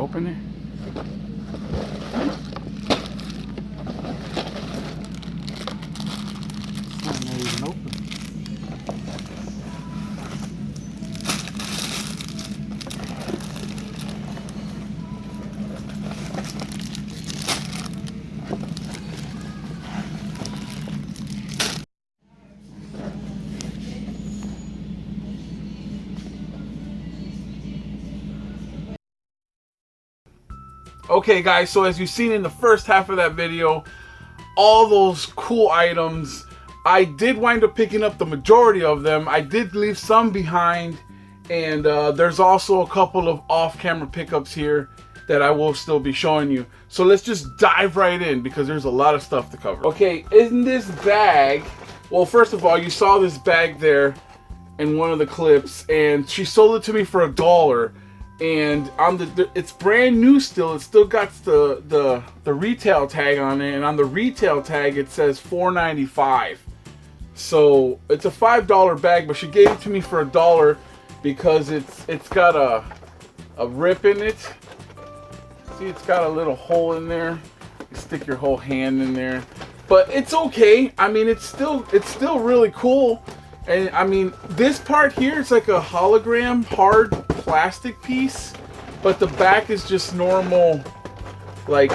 open it? It's not even open. Okay guys, so as you've seen in the first half of that video, all those cool items, I did wind up picking up the majority of them. I did leave some behind, and there's also a couple of off-camera pickups here that I will still be showing you. So let's just dive right in because there's a lot of stuff to cover. Okay, in this bag, well, first of all, you saw this bag there in one of the clips, and she sold it to me for $1. And on it's brand new still. It still got the retail tag on it, and on the retail tag it says $4.95. So it's a $5 bag, but she gave it to me for $1 because it's got a rip in it. See, it's got a little hole in there. You stick your whole hand in there, but it's okay. I mean, it's still really cool. And I mean, this part here, it's like a hologram hard plastic piece, but the back is just normal, like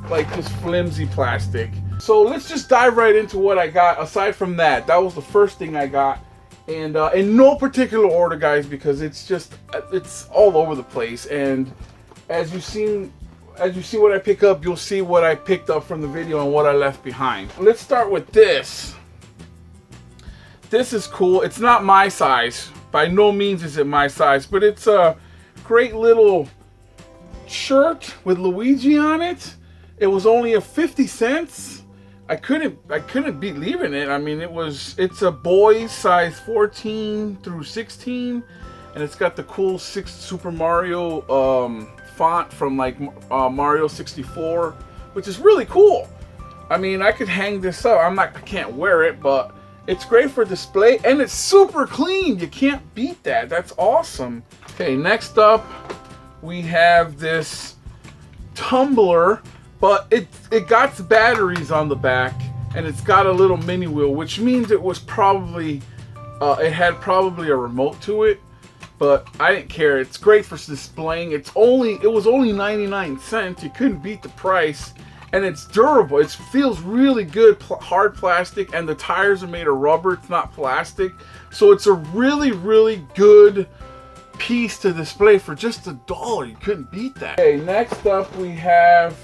just flimsy plastic. So let's just dive right into what I got. Aside from that, that was the first thing I got, and in no particular order, guys, because it's all over the place. And as you see what I pick up, you'll see what I picked up from the video and what I left behind. Let's start with this. This is cool. It's not my size. By no means is it my size, but it's a great little shirt with Luigi on it. It was only 50 cents. I couldn't be leaving it. I mean, it's a boys size 14 through 16, and it's got the cool Super Mario font from like Mario 64, which is really cool. I mean, I could hang this up. I can't wear it, but it's great for display, and it's super clean. You can't beat that. That's awesome. Okay, next up we have this tumbler, but it got batteries on the back, and it's got a little mini wheel, which means it was probably it had probably a remote to it, but I didn't care. It's great for displaying. It was only 99 cents. You couldn't beat the price. And it's durable. It feels really good, hard plastic, and the tires are made of rubber. It's not plastic. So it's a really, really good piece to display for just $1. You couldn't beat that. Okay, next up we have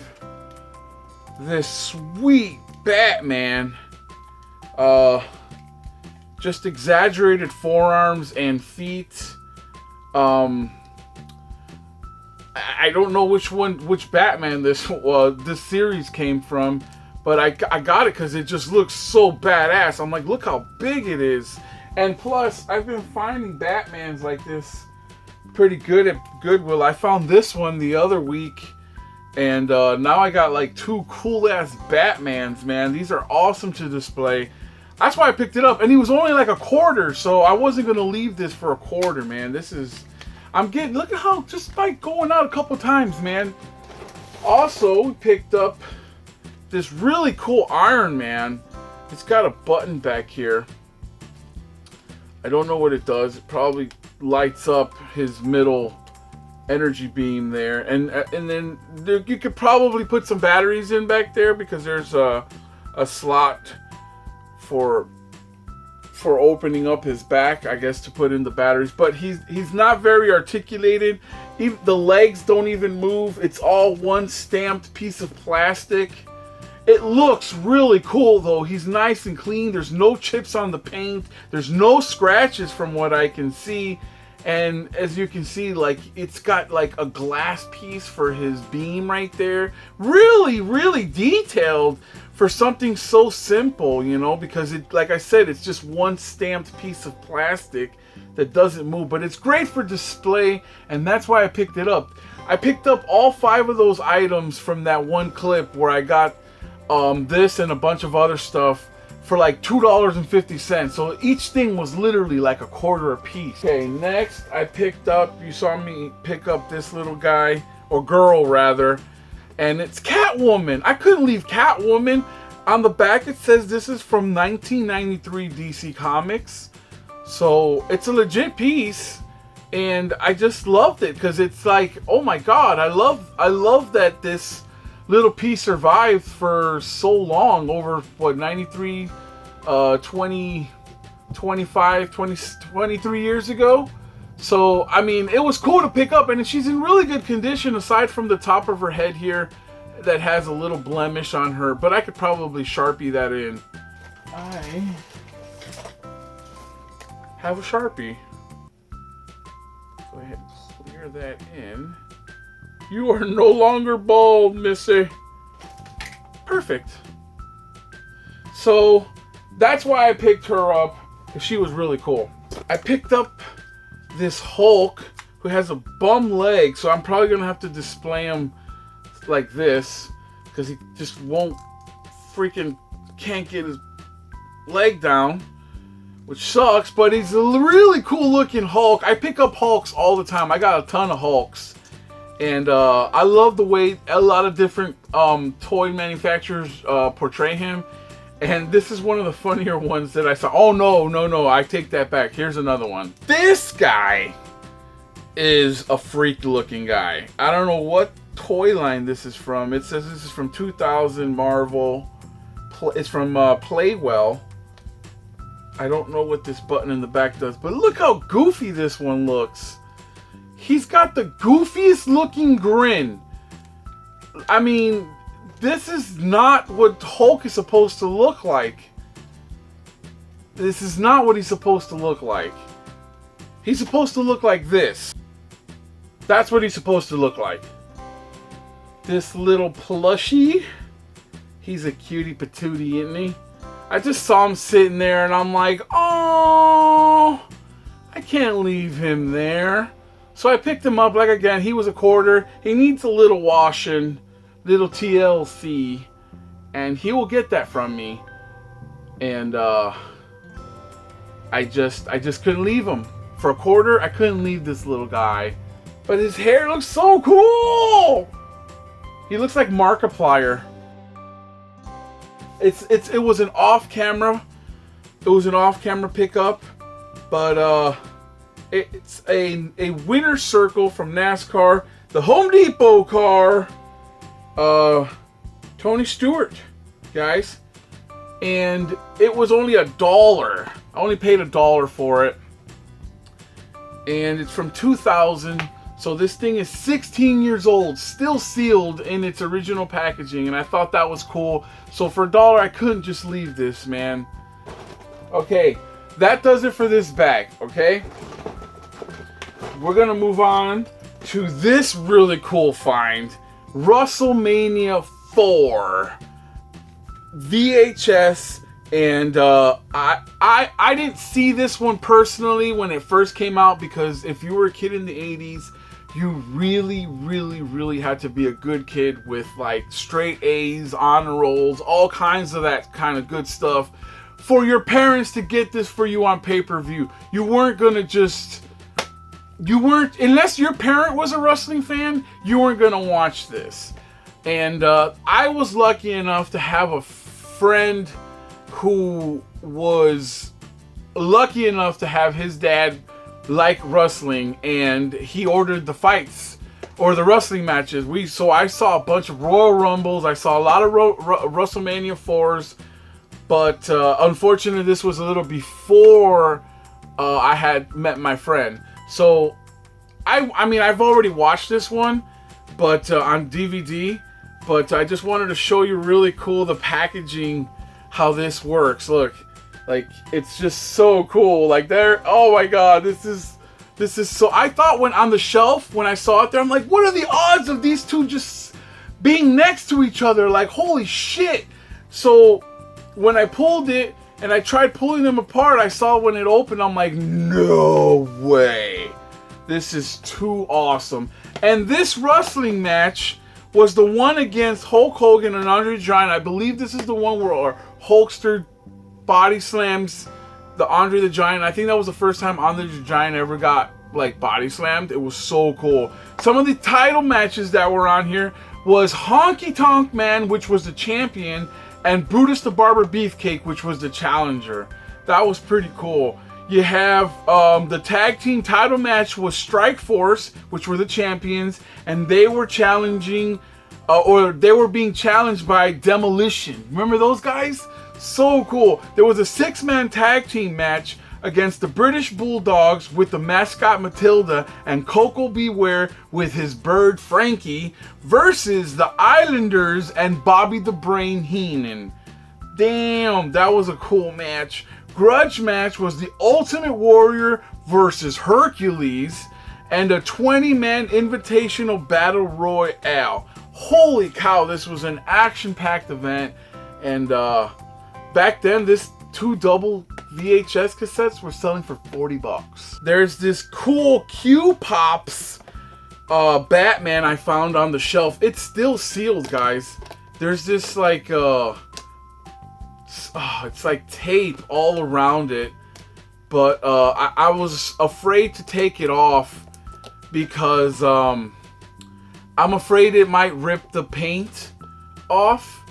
this sweet Batman. Just exaggerated forearms and feet. I don't know which Batman this series came from, but I got it because it just looks so badass. I'm like, look how big it is. And plus, I've been finding Batmans like this pretty good at Goodwill. I found this one the other week, and now I got like 2 cool ass Batmans, man. These are awesome to display. That's why I picked it up, and he was only like $1, so I wasn't gonna leave this for $1, man. Look at how, just by going out a couple times, man. Also, we picked up this really cool Iron Man. It's got a button back here. I don't know what it does. It probably lights up his middle energy beam there. And then you could probably put some batteries in back there because there's a slot for opening up his back, I guess, to put in the batteries. But he's not very articulated. The legs don't even move. It's all one stamped piece of plastic. It looks really cool though. He's nice and clean. There's no chips on the paint. There's no scratches from what I can see. And as you can see, like, it's got like a glass piece for his beam right there. Really, really detailed for something so simple, you know, because it, like I said, it's just one stamped piece of plastic that doesn't move, but it's great for display, and that's why I picked it up. I picked up all 5 of those items from that one clip where I got this and a bunch of other stuff for like $2.50. So each thing was literally like a quarter a piece. Okay, next I picked up, you saw me pick up this little guy, or girl rather, and it's Catwoman. I couldn't leave Catwoman. On the back it says this is from 1993 DC Comics. So it's a legit piece, and I just loved it because it's like, oh my god, I love that this little piece survived for so long, over what, 93, 20, 25, 20, 23 years ago. So I mean, it was cool to pick up, and she's in really good condition aside from the top of her head here that has a little blemish on her, but I could probably Sharpie that in. I have a Sharpie. Go ahead and clear that in. You are no longer bald, missy. Perfect. So that's why I picked her up, because she was really cool. I picked up this Hulk who has a bum leg, so I'm probably gonna have to display him like this because he just won't can't get his leg down, which sucks, but he's a really cool looking Hulk. I pick up Hulks all the time. I got a ton of Hulks. And I love the way a lot of different toy manufacturers portray him. And this is one of the funnier ones that I saw. Oh, no, I take that back. Here's another one. This guy is a freak looking guy. I don't know what toy line this is from. It says this is from 2000 Marvel. It's from Playwell. I don't know what this button in the back does, but look how goofy this one looks. He's got the goofiest looking grin. I mean, this is not what Hulk is supposed to look like. This is not what he's supposed to look like. He's supposed to look like this. That's what he's supposed to look like. This little plushie. He's a cutie patootie, isn't he? I just saw him sitting there and I'm like, oh, I can't leave him there. So I picked him up, like again, he was a quarter. He needs a little washing, little TLC, and he will get that from me. And I just couldn't leave him. For a quarter, I couldn't leave this little guy. But his hair looks so cool! He looks like Markiplier. It was an off-camera. It was an off-camera pickup, but it's a winner's circle from NASCAR, the Home Depot car, Tony Stewart, guys, and it was only $1. I only paid $1 for it, and it's from 2000. So this thing is 16 years old, still sealed in its original packaging, and I thought that was cool. So for $1, I couldn't just leave this, man. Okay, that does it for this bag, okay? We're gonna move on to this really cool find. WrestleMania 4 VHS, and I didn't see this one personally when it first came out, because if you were a kid in the 80s, you really had to be a good kid with like straight A's, honor rolls, all kinds of that kind of good stuff for your parents to get this for you on pay-per-view. You weren't unless your parent was a wrestling fan, you weren't gonna watch this. And I was lucky enough to have a friend who was lucky enough to have his dad like wrestling, and he ordered the fights or the wrestling matches. So I saw a bunch of Royal Rumbles. I saw a lot of WrestleMania 4s, but unfortunately this was a little before I had met my friend. So I mean I've already watched this one, but on DVD. But I just wanted to show you really cool the packaging, how this works. Look. Like, it's just so cool. Like, there, oh my god, this is so, I thought when on the shelf, when I saw it there, I'm like, what are the odds of these two just being next to each other? Like, holy shit. So, when I pulled it, and I tried pulling them apart, I saw when it opened, I'm like, no way. This is too awesome. And this wrestling match was the one against Hulk Hogan and Andre the Giant. I believe this is the one where our Hulkster body slams the Andre the Giant. I think that was the first time Andre the Giant ever got like body slammed. It was so cool. Some of the title matches that were on here was Honky Tonk Man, which was the champion, and Brutus the Barber Beefcake, which was the challenger. That was pretty cool. You have the tag team title match was Strike Force, which were the champions, and they were challenging, or they were being challenged by Demolition. Remember those guys? So cool. There was a 6-man tag team match against the British Bulldogs with the mascot Matilda and Coco Beware with his bird Frankie versus the Islanders and Bobby the Brain Heenan. Damn, that was a cool match. Grudge match was the Ultimate Warrior versus Hercules and a 20-man invitational battle royale. Holy cow, this was an action-packed event. And back then, this 2 double VHS cassettes were selling for $40. There's this cool Q-Pops Batman I found on the shelf. It's still sealed, guys. There's this like it's like tape all around it, but I was afraid to take it off because I'm afraid it might rip the paint off,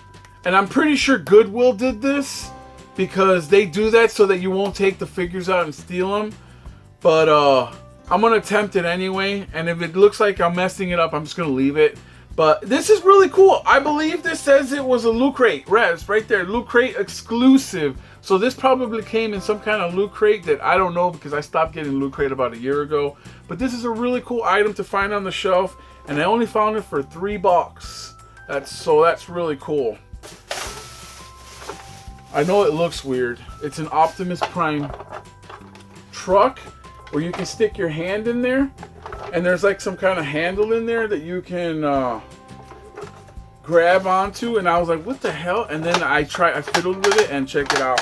and I'm pretty sure Goodwill did this because they do that so that you won't take the figures out and steal them. But I'm gonna attempt it anyway, and if it looks like I'm messing it up, I'm just gonna leave it. But this is really cool. I believe this says it was a Loot Crate. Revs, right there. Loot Crate exclusive. So this probably came in some kind of Loot Crate that I don't know because I stopped getting Loot Crate about a year ago. But this is a really cool item to find on the shelf. And I only found it for $3. That's really cool. I know it looks weird. It's an Optimus Prime truck where you can stick your hand in there. And there's like some kind of handle in there that you can grab onto. And I was like, what the hell? And then I fiddled with it and check it out.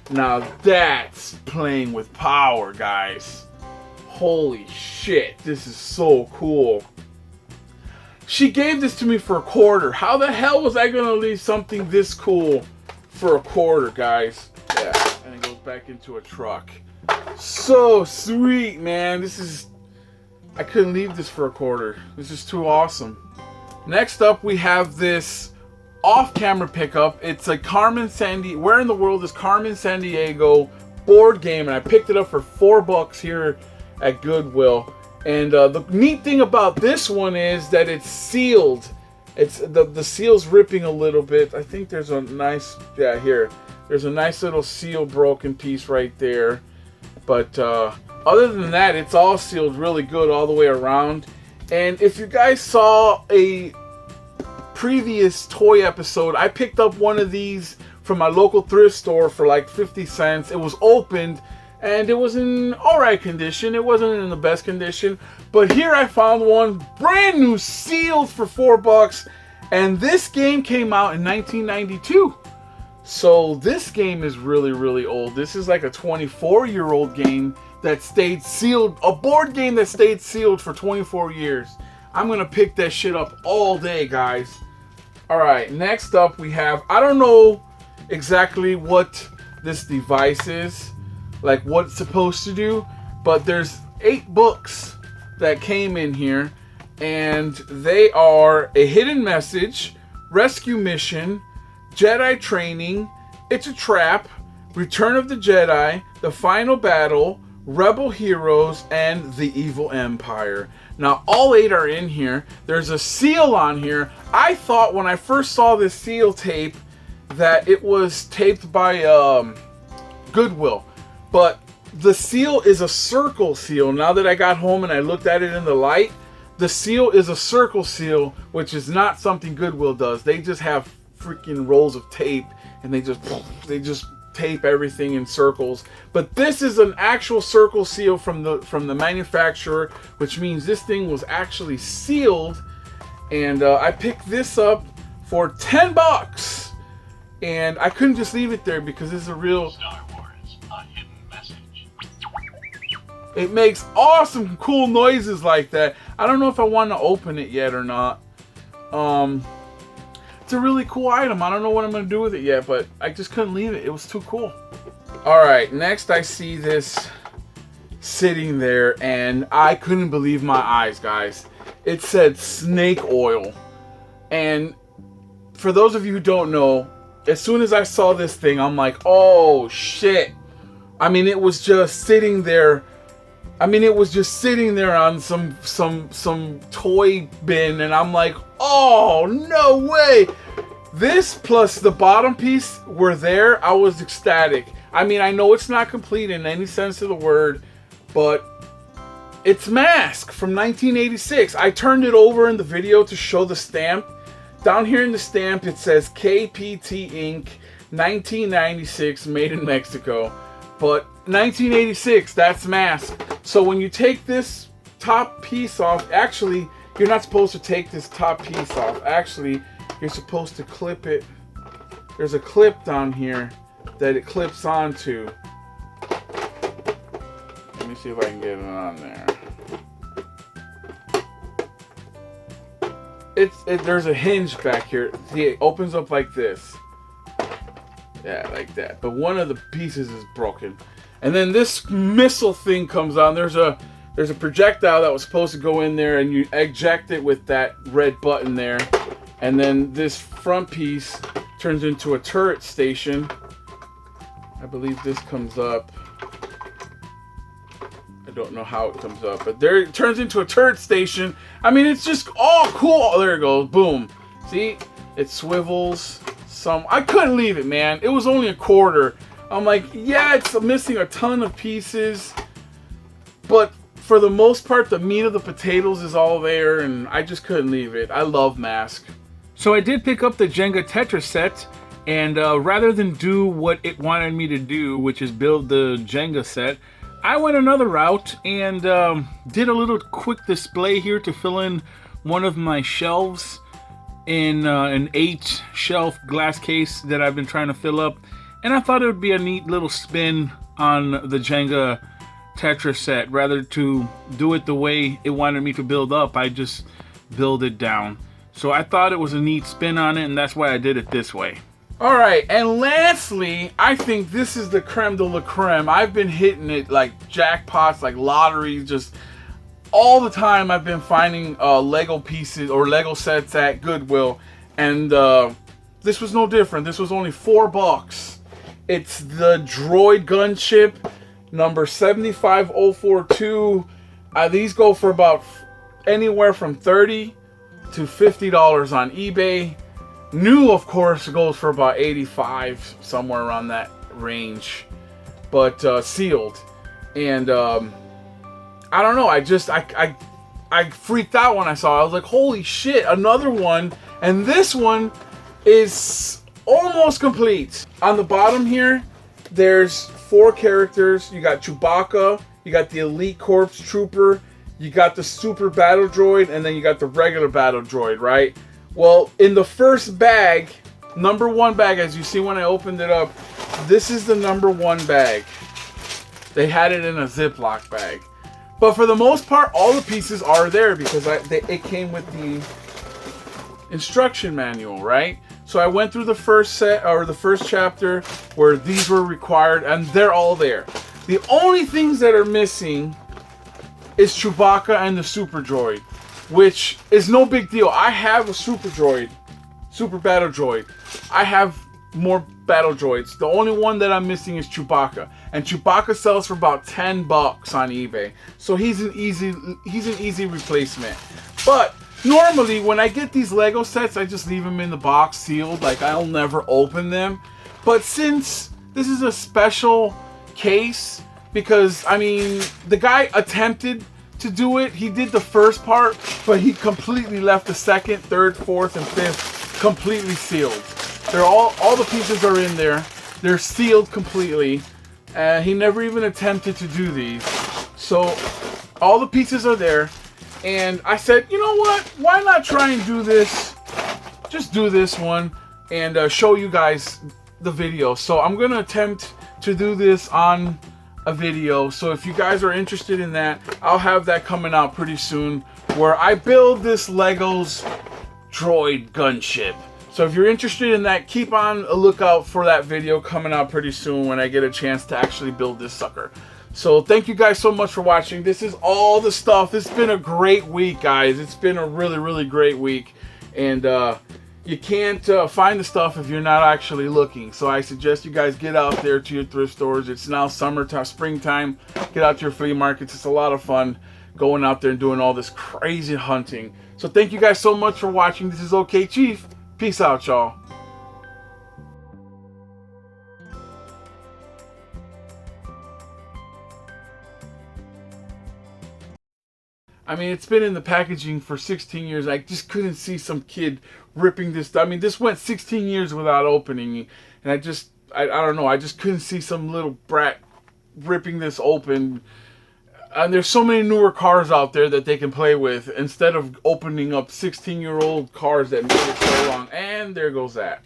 Now that's playing with power, guys. Holy shit, this is so cool. She gave this to me for $0.25. How the hell was I gonna leave something this cool for $0.25, guys? Yeah, and it goes back into a truck. So sweet, man. I couldn't leave this for $0.25. This is too awesome. Next up, we have this off-camera pickup. It's a Where in the World is Carmen Sandiego board game, and I picked it up for $4 here at Goodwill. And the neat thing about this one is that it's sealed. It's the seal's ripping a little bit. I think there's a nice, here. There's a nice little seal broken piece right there. But other than that, it's all sealed really good all the way around. And if you guys saw a previous toy episode, I picked up one of these from my local thrift store for like 50 cents. It was opened and it was in alright condition. It wasn't in the best condition. But here I found one brand new sealed for $4. And this game came out in 1992. So this game is really, really old. This is like a 24-year-old game that stayed sealed. A board game that stayed sealed for 24 years. I'm going to pick that shit up all day, guys. Alright, next up we have, I don't know exactly what this device is, like what it's supposed to do, but there's 8 books that came in here, and they are A Hidden Message, Rescue Mission, Jedi Training, It's a Trap, Return of the Jedi, The Final Battle, Rebel Heroes, and The Evil Empire. Now, all 8 are in here. There's a seal on here. I thought when I first saw this seal tape that it was taped by Goodwill. But the seal is a circle seal. Now that I got home and I looked at it in the light, the seal is a circle seal, which is not something Goodwill does. They just have freaking rolls of tape and they just tape everything in circles. But this is an actual circle seal from the manufacturer, which means this thing was actually sealed. And I picked this up for $10, and I couldn't just leave it there because it's a real Star Wars, A Hidden Message. It makes awesome cool noises like that. I don't know if I want to open it yet or not. it's a really cool item. I don't know what I'm going to do with it yet, but I just couldn't leave it. It was too cool. Alright, next I see this sitting there, and I couldn't believe my eyes, guys. It said snake oil. And for those of you who don't know, as soon as I saw this thing, I'm like, oh shit. I mean, it was just sitting there. I mean, it was just sitting there on some toy bin, and I'm like, oh, no way. This plus the bottom piece were there. I was ecstatic. I mean, I know it's not complete in any sense of the word, but it's Mask from 1986. I turned it over in the video to show the stamp. Down here in the stamp, it says KPT Inc. 1996, made in Mexico. But 1986, that's Mask. So when you take this top piece off, actually, you're not supposed to take this top piece off. Actually, you're supposed to clip it. There's a clip down here that it clips onto. Let me see if I can get it on there. There's a hinge back here. See, it opens up like this. Yeah, like that. But one of the pieces is broken. And then this missile thing comes on. There's a projectile that was supposed to go in there, and you eject it with that red button there. And then this front piece turns into a turret station. I believe this comes up. I don't know how it comes up, but there it turns into a turret station. I mean, it's just all cool. Oh, there it goes. Boom. See? It swivels. I couldn't leave it, man. It was only a quarter. I'm like, yeah, it's missing a ton of pieces, but for the most part, the meat of the potatoes is all there, and I just couldn't leave it. I love Mask. So I did pick up the Jenga Tetris Set, and rather than do what it wanted me to do, which is build the Jenga set, I went another route and did a little quick display here to fill in one of my shelves in an 8-shelf glass case that I've been trying to fill up. And I thought it would be a neat little spin on the Jenga Tetris set. Rather to do it the way it wanted me to build up, I just build it down. So I thought it was a neat spin on it, and that's why I did it this way. Alright, and lastly, I think this is the creme de la creme. I've been hitting it like jackpots, like lotteries, just all the time. I've been finding Lego pieces or Lego sets at Goodwill, and this was no different. This was only $4. It's the Droid Gunship number 75042. These go for about anywhere from $30 to $50 on eBay. New, of course, goes for about $85, somewhere around that range, but sealed. And I don't know. I freaked out when I saw it. I was like, holy shit, another one. And this one is almost complete. On the bottom here, there's 4 characters. You got Chewbacca, you got the Elite Corps Trooper, you got the Super Battle Droid, and then you got the regular Battle Droid, right? Well, in the first bag, number 1 bag, as you see when I opened it up, this is the number 1 bag. They had it in a Ziploc bag. But for the most part, all the pieces are there because it came with the instruction manual, right? So I went through the first set, or the first chapter, where these were required, and they're all there. The only things that are missing is Chewbacca and the Super Droid, which is no big deal. I have a Super Droid, Super Battle Droid. I have more Battle Droids. The only one that I'm missing is Chewbacca, and Chewbacca sells for about $10 on eBay. So he's an easy replacement. But normally, when I get these Lego sets, I just leave them in the box sealed. Like, I'll never open them. But since this is a special case, because, I mean, the guy attempted to do it. He did the first part, but he completely left the second, third, fourth, and fifth completely sealed. They're all the pieces are in there. They're sealed completely. He never even attempted to do these. So, all the pieces are there. And I said, you know what? Why not try and do this? Just do this one and show you guys the video. So I'm going to attempt to do this on a video. So if you guys are interested in that, I'll have that coming out pretty soon, where I build this Lego's Droid Gunship. So if you're interested in that, keep on a lookout for that video coming out pretty soon when I get a chance to actually build this sucker. So thank you guys so much for watching. This is all the stuff. It's been a great week, guys. It's been a really, really great week. And you can't find the stuff if you're not actually looking. So I suggest you guys get out there to your thrift stores. It's now summertime, springtime. Get out to your flea markets. It's a lot of fun going out there and doing all this crazy hunting. So thank you guys so much for watching. This is Okchief. Peace out, y'all. I mean, it's been in the packaging for 16 years. I just couldn't see some kid ripping this. I mean, this went 16 years without opening. And I don't know. I just couldn't see some little brat ripping this open. And there's so many newer cars out there that they can play with instead of opening up 16-year-old cars that made it so long. And there goes that.